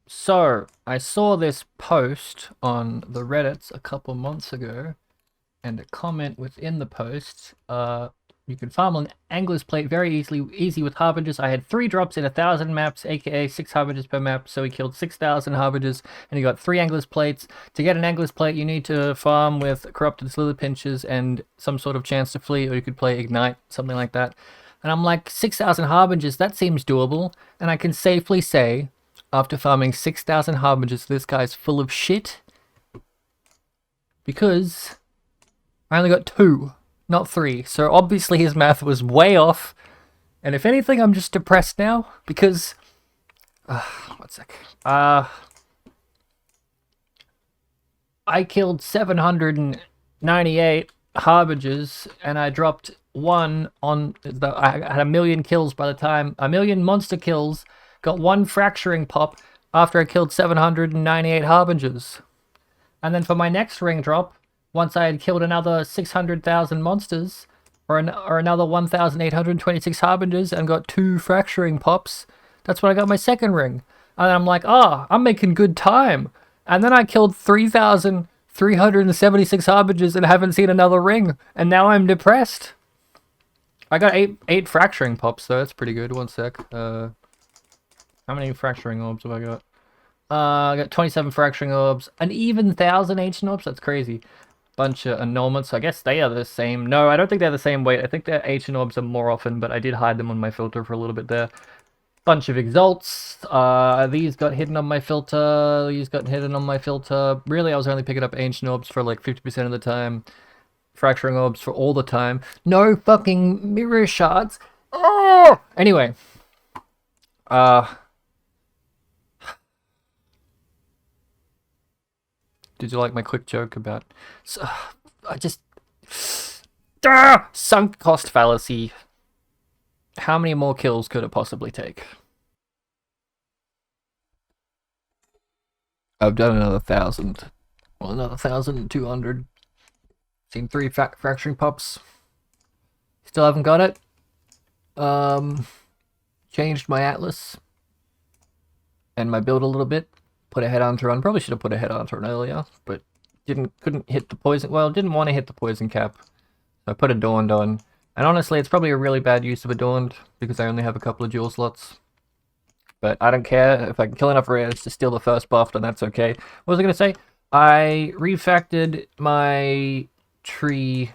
So, I saw this post on the Reddits a couple months ago, and a comment within the post. You can farm on Angler's Plate very easy with Harbingers. I had 3 drops in 1,000 maps, aka 6 Harbingers per map, so he killed 6,000 Harbingers, and he got 3 Angler's Plates. To get an Angler's Plate, you need to farm with Corrupted Slither Pinches and some sort of chance to flee, or you could play Ignite, something like that. And I'm like, 6,000 Harbingers, that seems doable, and I can safely say, after farming 6,000 Harbingers, this guy's full of shit, because I only got 2, not 3. So obviously his math was way off. And if anything, I'm just depressed now because... one sec. I killed 798 Harbingers and I dropped 1 on... I had 1,000,000 kills by the time... 1,000,000 monster kills. Got 1 fracturing pop after I killed 798 Harbingers. And then for my next ring drop, once I had killed another 600,000 monsters, or another 1,826 Harbingers, and got 2 fracturing pops, that's when I got my second ring. And I'm like, I'm making good time. And then I killed 3,376 Harbingers and haven't seen another ring. And now I'm depressed. I got 8 fracturing pops, though. That's pretty good. One sec. How many fracturing orbs have I got? I got 27 fracturing orbs. An even 1,000 ancient orbs? That's crazy. Bunch of annulments. I guess they are the same. No, I don't think they're the same weight. I think their ancient orbs are more often, but I did hide them on my filter for a little bit there. Bunch of exalts. These got hidden on my filter. These got hidden on my filter. Really, I was only picking up ancient orbs for like 50% of the time. Fracturing orbs for all the time. No fucking mirror shards. Oh! Anyway. Did you like my quick joke about... I just... Sunk cost fallacy. How many more kills could it possibly take? I've done another 1,000. Well, another 1,200. Seen 3 fracturing pops. Still haven't got it. Changed my atlas. And my build a little bit. Put a headhunter on. Probably should have put a headhunter on earlier, but couldn't hit the poison. Well, didn't want to hit the poison cap, so I put Adorned on. And honestly, it's probably a really bad use of Adorned because I only have a couple of jewel slots. But I don't care if I can kill enough rares to steal the first buff, then that's okay. What was I gonna say? I refactored my tree.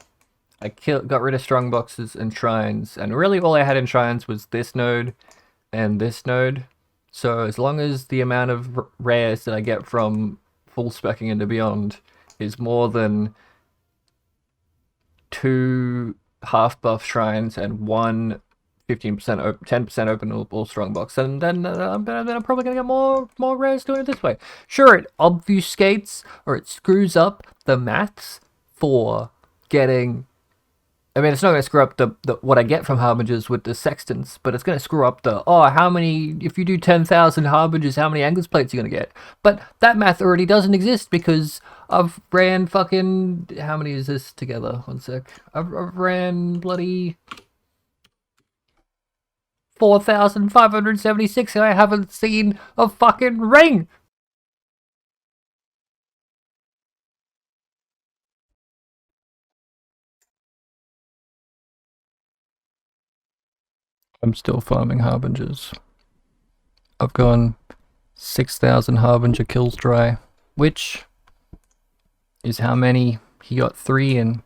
I got rid of strong boxes and shrines, and really all I had in shrines was this node and this node. So as long as the amount of rares that I get from full specking into beyond is more than 2 half buff shrines and 1 15% 10% open all strong box, and then I'm probably gonna get more rares doing it this way. Sure, it obfuscates or it screws up the maths for getting... I mean, it's not going to screw up the what I get from Harbingers with the Sextants, but it's going to screw up the, how many, if you do 10,000 Harbingers, how many Angler's Plates are you going to get? But that math already doesn't exist because I've ran fucking, how many is this together? One sec. I've ran bloody 4,576 and I haven't seen a fucking ring! I'm still farming Harbingers. I've gone 6,000 Harbinger kills dry, which is how many he got 3 in.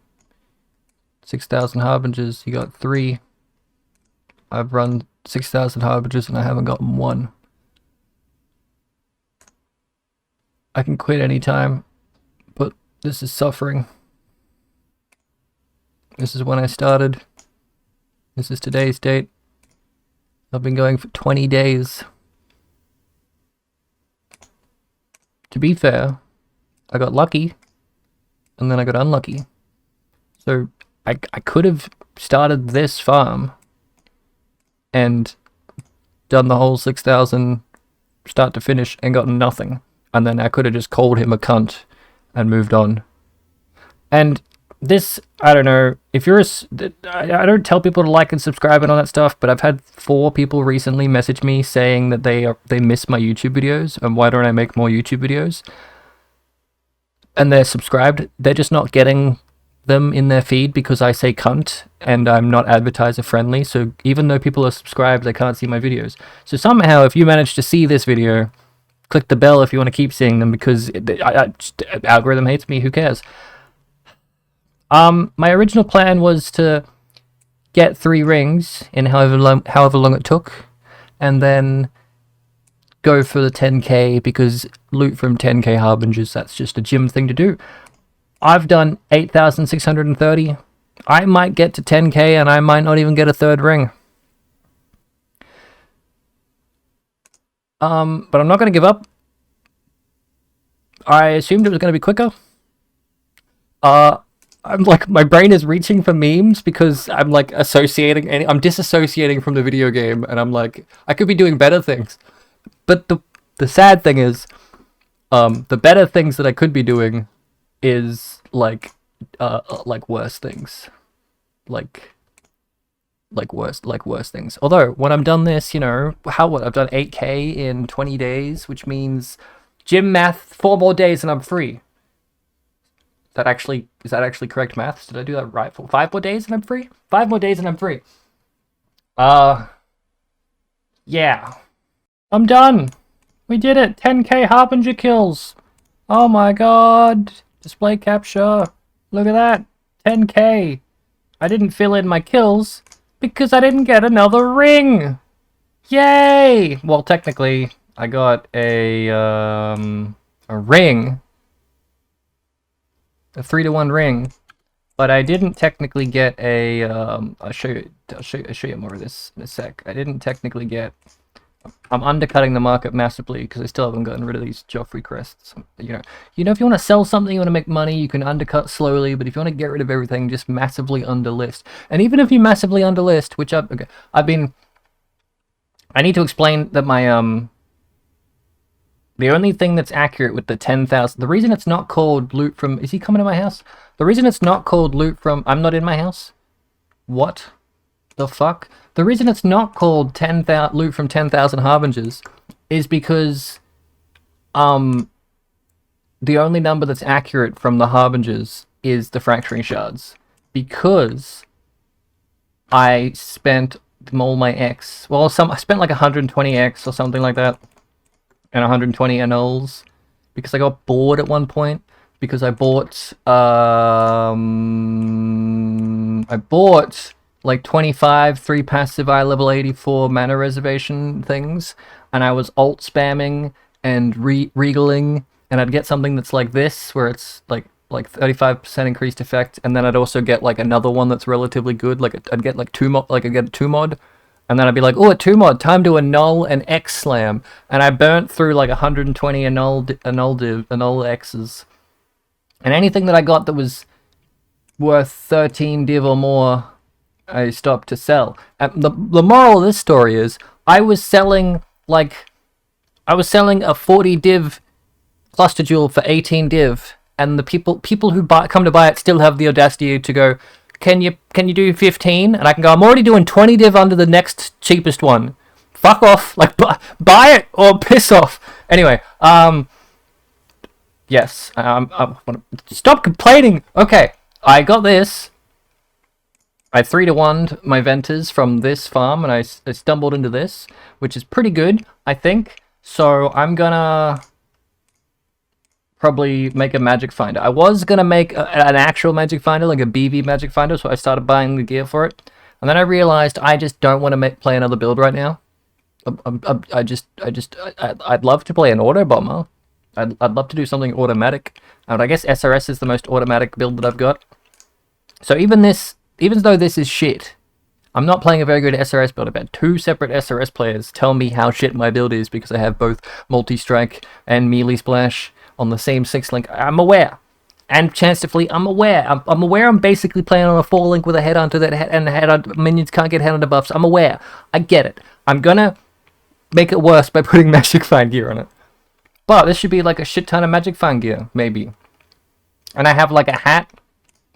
6,000 Harbingers, he got 3. I've run 6,000 Harbingers and I haven't gotten 1. I can quit anytime, but this is suffering. This is when I started. This is today's date. I've been going for 20 days. To be fair, I got lucky, and then I got unlucky. So I could have started this farm and done the whole 6,000 start to finish and gotten nothing. And then I could have just called him a cunt and moved on. And this, I don't know, if you're I don't tell people to like and subscribe and all that stuff, but I've had 4 people recently message me saying that they miss my YouTube videos and why don't I make more YouTube videos, and they're subscribed. They're just not getting them in their feed because I say cunt and I'm not advertiser friendly, so even though people are subscribed, they can't see my videos. So somehow, if you manage to see this video, click the bell if you want to keep seeing them, because algorithm hates me, who cares? My original plan was to get 3 rings in however long it took, and then go for the 10k, because loot from 10k Harbingers, that's just a gym thing to do. I've done 8,630. I might get to 10k and I might not even get a 3rd ring. But I'm not going to give up. I assumed it was going to be quicker. I'm like, my brain is reaching for memes because I'm like I'm disassociating from the video game, and I'm like, I could be doing better things. But the sad thing is, the better things that I could be doing is like worse things, like worse things. Although when I'm done this, you know, I've done 8k in 20 days, which means gym math, 4 more days and I'm free. Is that actually correct maths? Did I do that right? 5 more days and I'm free? 5 more days and I'm free. Yeah. I'm done. We did it. 10k Harbinger kills. Oh my god. Display capture. Look at that. 10k. I didn't fill in my kills because I didn't get another ring. Yay! Well, technically, I got a ring. A 3-to-1 ring. But I didn't technically get a, I'll show you more of this in a sec. I didn't technically get, I'm undercutting the market massively because I still haven't gotten rid of these Joffrey crests. You know, if you want to sell something, you want to make money, you can undercut slowly, but if you want to get rid of everything, just massively underlist. And even if you massively underlist, which I need to explain that my, the only thing that's accurate with the 10,000... The reason it's not called loot from... Is he coming to my house? The reason it's not called loot from... I'm not in my house? What the fuck? The reason it's not called loot from 10,000 Harbingers is because... the only number that's accurate from the Harbingers is the fracturing shards. Because I spent all my X... Well, I spent like 120 X or something like that. And 120 annuls, because I got bored at one point, because I bought like 25 3 passive eye level 84 mana reservation things, and I was alt spamming and regaling, and I'd get something that's like this, where it's like 35% increased effect, and then I'd also get like another one that's relatively good, like I'd get like I'd get a 2 mod. And then I'd be like, oh, a 2 mod, time to annul an X slam. And I burnt through like 120 annul X's. And anything that I got that was worth 13 div or more, I stopped to sell. And the moral of this story is, I was selling a 40 div cluster jewel for 18 div. And the people who come to buy it still have the audacity to go, Can you do 15? And I can go, I'm already doing 20 div under the next cheapest one. Fuck off. Like, buy it or piss off. Anyway, yes. Stop complaining. Okay, I got this. I 3-to-1'd my Venters from this farm, and I stumbled into this, which is pretty good, I think. So I'm gonna probably make a magic finder. I was gonna make an actual magic finder, like a BV magic finder, so I started buying the gear for it, and then I realized I just don't want to play another build right now. I'd love to play an auto bomber. I'd love to do something automatic, and I guess SRS is the most automatic build that I've got. So even though this is shit, I'm not playing a very good SRS build. I've had 2 separate SRS players tell me how shit my build is because I have both multi-strike and melee splash on the same 6-link. I'm aware. And chance to fleet, I'm aware. I'm aware I'm basically playing on a 4-link with a headhunter and minions can't get headhunter buffs. I'm aware. I get it. I'm gonna make it worse by putting Magic Find gear on it. But this should be like a shit ton of Magic Find gear, maybe. And I have like a hat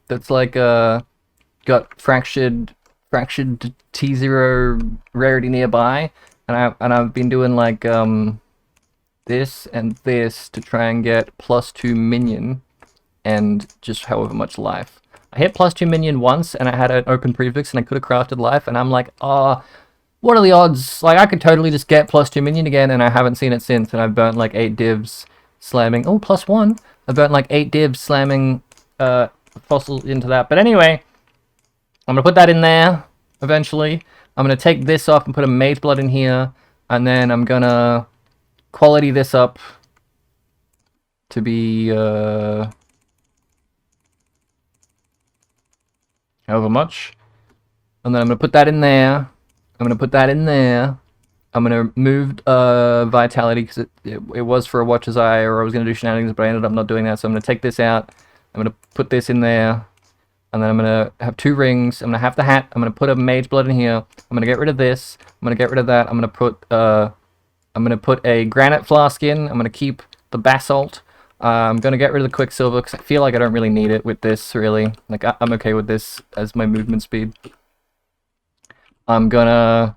that's like got fractured T0 rarity nearby, and I've been doing like this and this to try and get +2 minion and just however much life. I hit +2 minion once and I had an open prefix and I could have crafted life, and I'm like, oh, what are the odds? Like, I could totally just get +2 minion again, and I haven't seen it since, and I've burnt like 8 divs slamming. Oh, +1. I burnt like 8 divs slamming fossils into that. But anyway, I'm gonna put that in there eventually. I'm gonna take this off and put a mage blood in here, and then I'm gonna quality this up to be however much, and then I'm gonna put that in there. I'm gonna put that in there. I'm gonna move vitality because it was for a watcher's eye, or I was gonna do shenanigans, but I ended up not doing that. So I'm gonna take this out. I'm gonna put this in there, and then I'm gonna have 2 rings. I'm gonna have the hat. I'm gonna put a mage blood in here. I'm gonna get rid of this. I'm gonna get rid of that. I'm gonna put a granite flask in. I'm gonna keep the basalt. I'm gonna get rid of the quicksilver because I feel like I don't really need it with this, really. Like, I'm okay with this as my movement speed. I'm gonna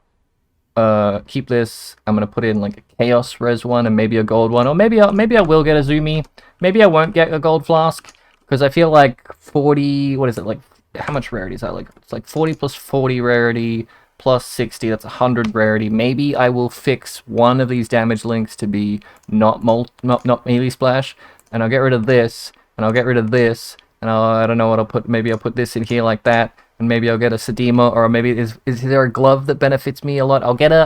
keep this. I'm gonna put in like a chaos res one and maybe a gold one, or maybe I will get a zoomy. Maybe I won't get a gold flask because I feel like 40. What is it, like? How much rarity is that? Like, it's like 40 plus 40 rarity plus 60. That's 100 rarity. Maybe I will fix one of these damage links to be not melee splash, and I'll get rid of this, and I'll get rid of this, and I don't know what I'll put. Maybe I'll put this in here like that. And maybe I'll get a Sedema, or maybe is there a glove that benefits me a lot? I'll get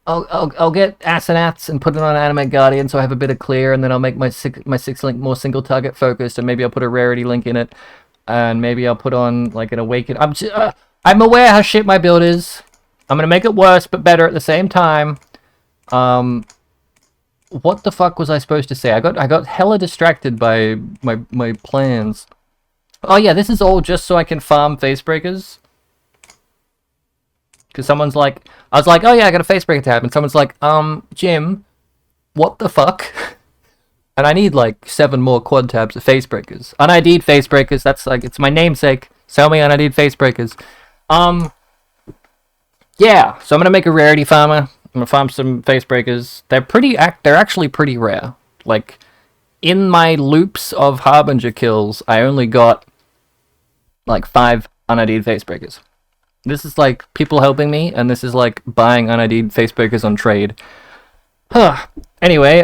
Asenats and put it on Animate Guardian so I have a bit of clear, and then I'll make my 6 link more single target focused, and maybe I'll put a rarity link in it, and maybe I'll put on like an Awaken. I'm aware how shit my build is. I'm gonna make it worse but better at the same time. What the fuck was I supposed to say? I got hella distracted by my plans. Oh yeah, this is all just so I can farm facebreakers. Because someone's like, I was like, oh yeah, I got a facebreaker tab, and someone's like, Jim, what the fuck? And I need like 7 more quad tabs of facebreakers. UnID'd facebreakers. That's like, it's my namesake. Sell me unID'd facebreakers. Yeah. So I'm gonna make a rarity farmer. I'm gonna farm some facebreakers. They're actually pretty rare. Like, in my loops of Harbinger kills, I only got like 5 unID'd facebreakers. This is like people helping me, and this is like buying unID'd facebreakers on trade. Huh. Anyway,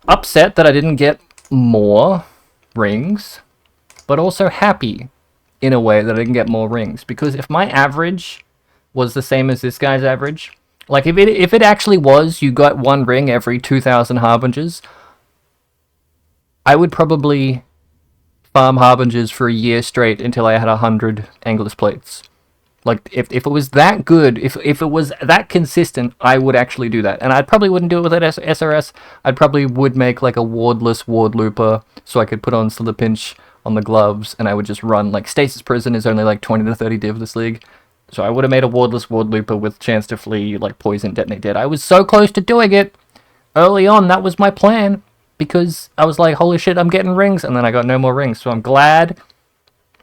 upset that I didn't get more rings, but also happy in a way that I didn't get more rings, because if my average was the same as this guy's average, like if it actually was you got 1 ring every 2,000 Harbingers, I would probably farm Harbingers for a year straight until I had 100 Anglers plates. Like, if it was that good, if it was that consistent, I would actually do that. And I probably wouldn't do it with an SRS. I probably would make like a wardless ward looper so I could put on Slither Pinch on the gloves, and I would just run. Like, Stasis Prison is only like 20 to 30 div this league. So I would have made a wardless ward looper with chance to flee, like poison, detonate dead. I was so close to doing it early on. That was my plan, because I was like, holy shit, I'm getting rings, and then I got no more rings. So I'm glad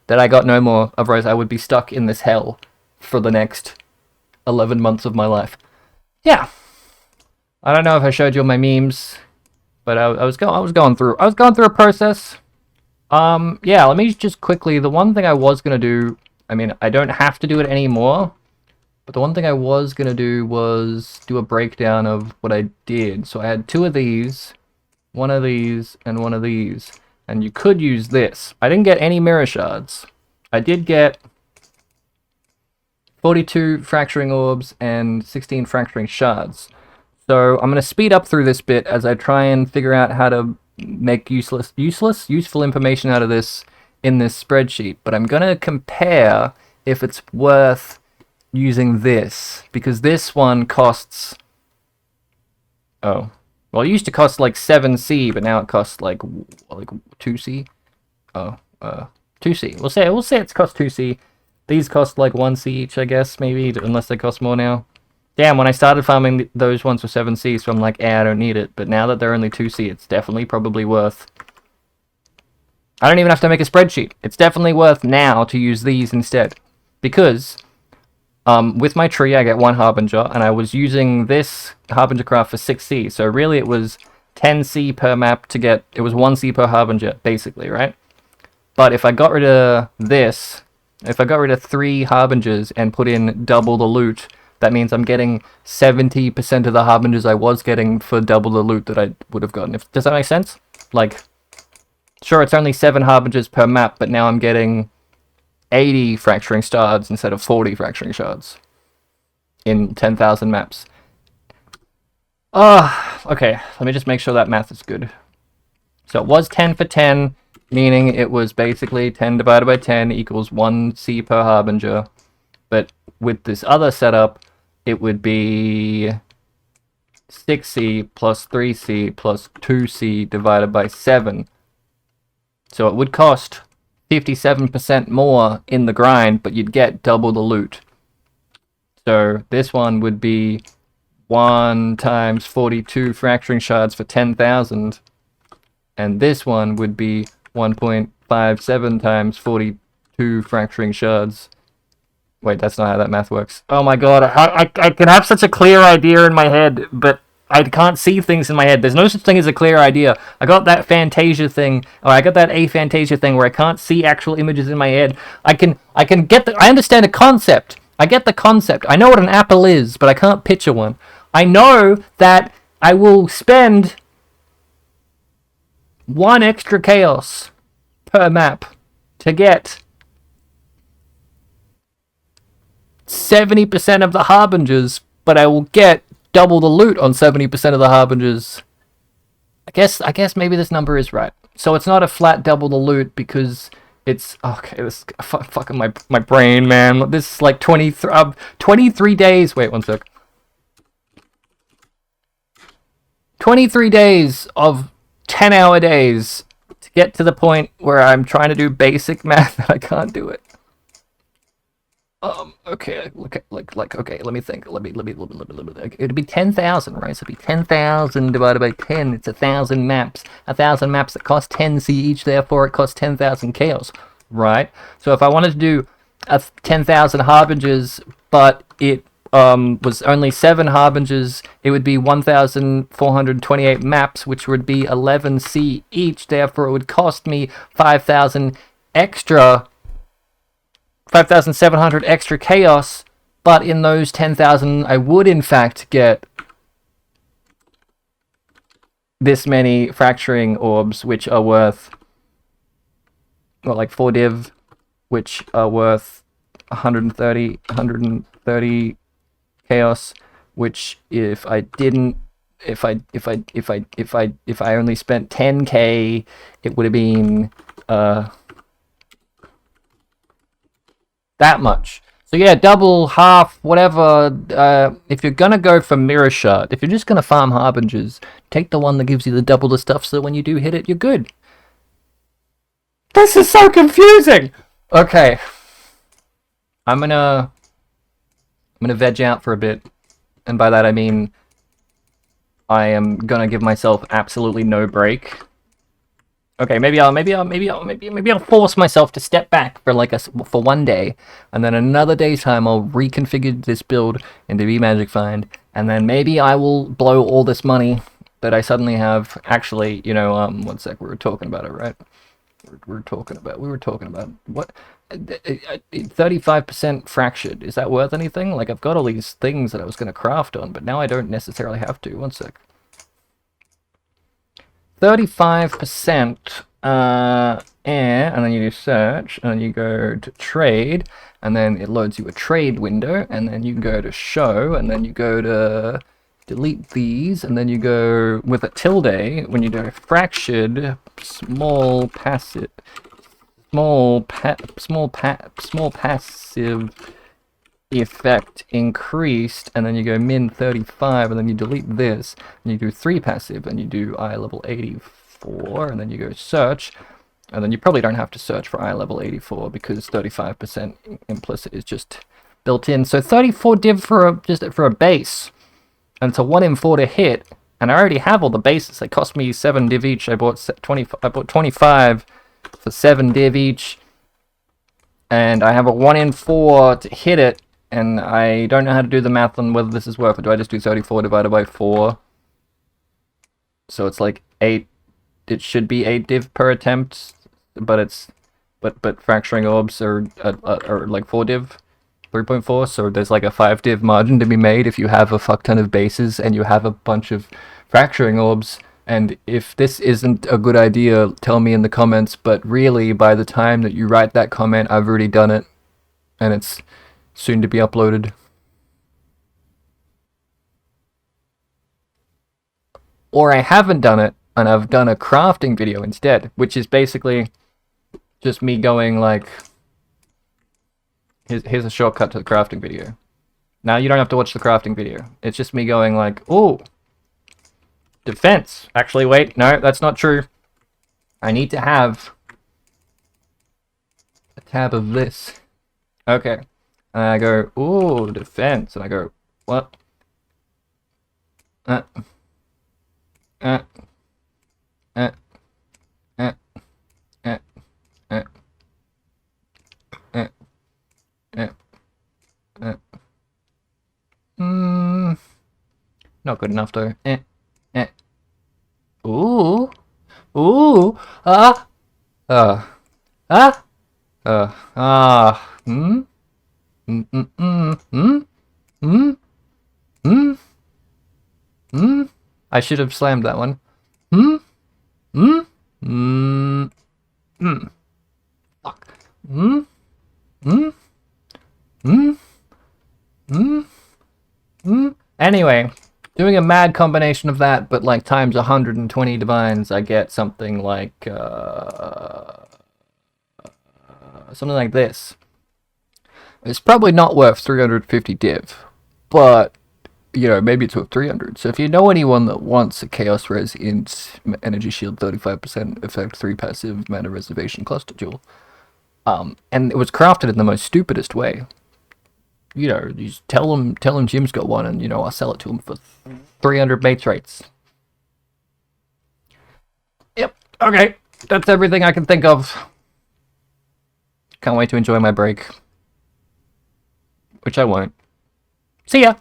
that I got no more, otherwise I would be stuck in this hell for the next 11 months of my life. Yeah. I don't know if I showed you all my memes, but I was going through a process. Yeah, let me just quickly, the one thing I was gonna do, I mean, I don't have to do it anymore, but the one thing I was gonna do was do a breakdown of what I did. So I had 2 of these, 1 of these, and 1 of these, and you could use this. I didn't get any mirror shards. I did get 42 fracturing orbs and 16 fracturing shards. So I'm going to speed up through this bit as I try and figure out how to make useful information out of this in this spreadsheet. But I'm going to compare if it's worth using this, because this one costs, oh, well, it used to cost like 7C, but now it costs like 2C. Oh, 2C. We'll say it's cost 2C. These cost like 1C each, I guess, maybe, unless they cost more now. Damn, when I started farming those ones for 7C, so I'm like, I don't need it. But now that they're only 2C, it's definitely probably worth... I don't even have to make a spreadsheet. It's definitely worth now to use these instead. Because, with my tree, I get 1 Harbinger, and I was using this Harbinger craft for 6C, so really it was 10C per map to get... It was 1C per Harbinger, basically, right? But if I got rid of this, if I got rid of 3 Harbingers and put in double the loot... That means I'm getting 70% of the Harbingers I was getting for double the loot that I would have gotten. Does that make sense? Like, sure, it's only 7 Harbingers per map, but now I'm getting 80 fracturing shards instead of 40 fracturing shards in 10,000 maps. Okay, let me just make sure that math is good. So it was 10 for 10, meaning it was basically 10 divided by 10 equals 1C per Harbinger. But with this other setup, it would be 6C plus 3C plus 2C divided by 7. So it would cost 57% more in the grind, but you'd get double the loot. So this one would be 1 times 42 fracturing shards for 10,000. And this one would be 1.57 times 42 fracturing shards. Wait, that's not how that math works. Oh my god, I can have such a clear idea in my head, but I can't see things in my head. There's no such thing as a clear idea. I got that Fantasia thing, or I got that aphantasia thing where I can't see actual images in my head. I can get I understand a concept. I get the concept. I know what an apple is, but I can't picture one. I know that I will spend 1 extra chaos per map to get 70% of the Harbingers, but I will get double the loot on 70% of the Harbingers. I guess maybe this number is right. So it's not a flat double the loot because it's... Okay, this fucking my brain, man. This is like 23 days... Wait, one sec. 23 days of 10-hour days to get to the point where I'm trying to do basic math and I can't do it. Okay, okay, let me think. Let me. It'd be 10,000, right? So it'd be 10,000 divided by 10. It's 1,000 maps. 1,000 maps that cost 10C each, therefore it costs 10,000 chaos, right? So if I wanted to do 10,000 Harbingers, but it was only 7 Harbingers, it would be 1,428 maps, which would be 11C each, therefore it would cost me 5,000 extra... 5,700 extra chaos, but in those 10,000 I would in fact get this many fracturing orbs, which are worth, well, like 4 div, which are worth 130 chaos, which if I only spent 10k, it would have been that much. So yeah, double, half, whatever. If you're gonna go for mirror shard, if you're just gonna farm Harbingers, take the one that gives you the double the stuff so that when you do hit it, you're good. This is so confusing! Okay. I'm gonna veg out for a bit. And by that I mean I am gonna give myself absolutely no break. Okay, maybe I'll force myself to step back for 1 day, and then another day's time I'll reconfigure this build into Magic Find, and then maybe I will blow all this money that I suddenly have. Actually, you know, 1 sec, we were talking about it, right? We were talking about what? 35% fractured. Is that worth anything? Like, I've got all these things that I was going to craft on, but now I don't necessarily have to. 1 sec. 35%, and then you do search, and then you go to trade, and then it loads you a trade window, and then you can go to show, and then you go to delete these, and then you go with a tilde when you do fractured small passive effect increased, and then you go min 35, and then you delete this, and you do 3 passive, and you do eye level 84, and then you go search, and then you probably don't have to search for eye level 84 because 35% implicit is just built in. So 34 div for just for a base, and it's a 1 in 4 to hit. And I already have all the bases. They cost me 7 div each. I bought 25 for 7 div each, and I have a 1 in 4 to hit it. And I don't know how to do the math on whether this is worth it. Do I just do 34 divided by 4? So it's like 8. It should be 8 div per attempt, but it's but fracturing orbs are like 4 div, 3.4. So there's like a 5 div margin to be made if you have a fuck ton of bases and you have a bunch of fracturing orbs. And if this isn't a good idea, tell me in the comments. But really, by the time that you write that comment, I've already done it, and it's soon to be uploaded. Or I haven't done it, and I've done a crafting video instead, which is basically just me going like, here's a shortcut to the crafting video. Now you don't have to watch the crafting video. It's just me going like, oh, defense. Actually, wait, no, that's not true. I need to have a tab of this. Okay. And I go, ooh, defense. And I go, what? Not good enough though. Ooh. Ooh. Ah. Ah. Hmm. I should have slammed that one. Fuck. Anyway, doing a mad combination of that, but like times 120 divines, I get something like this. It's probably not worth 350 div, but you know, maybe it's worth 300. So if you know anyone that wants a Chaos Res Int Energy Shield 35% effect 3 passive mana reservation cluster jewel, and it was crafted in the most stupidest way. You know, you just tell him Jim's got one, and you know, I'll sell it to him for 300 mates rates. Yep. Okay, that's everything I can think of. Can't wait to enjoy my break, which I won't. See ya.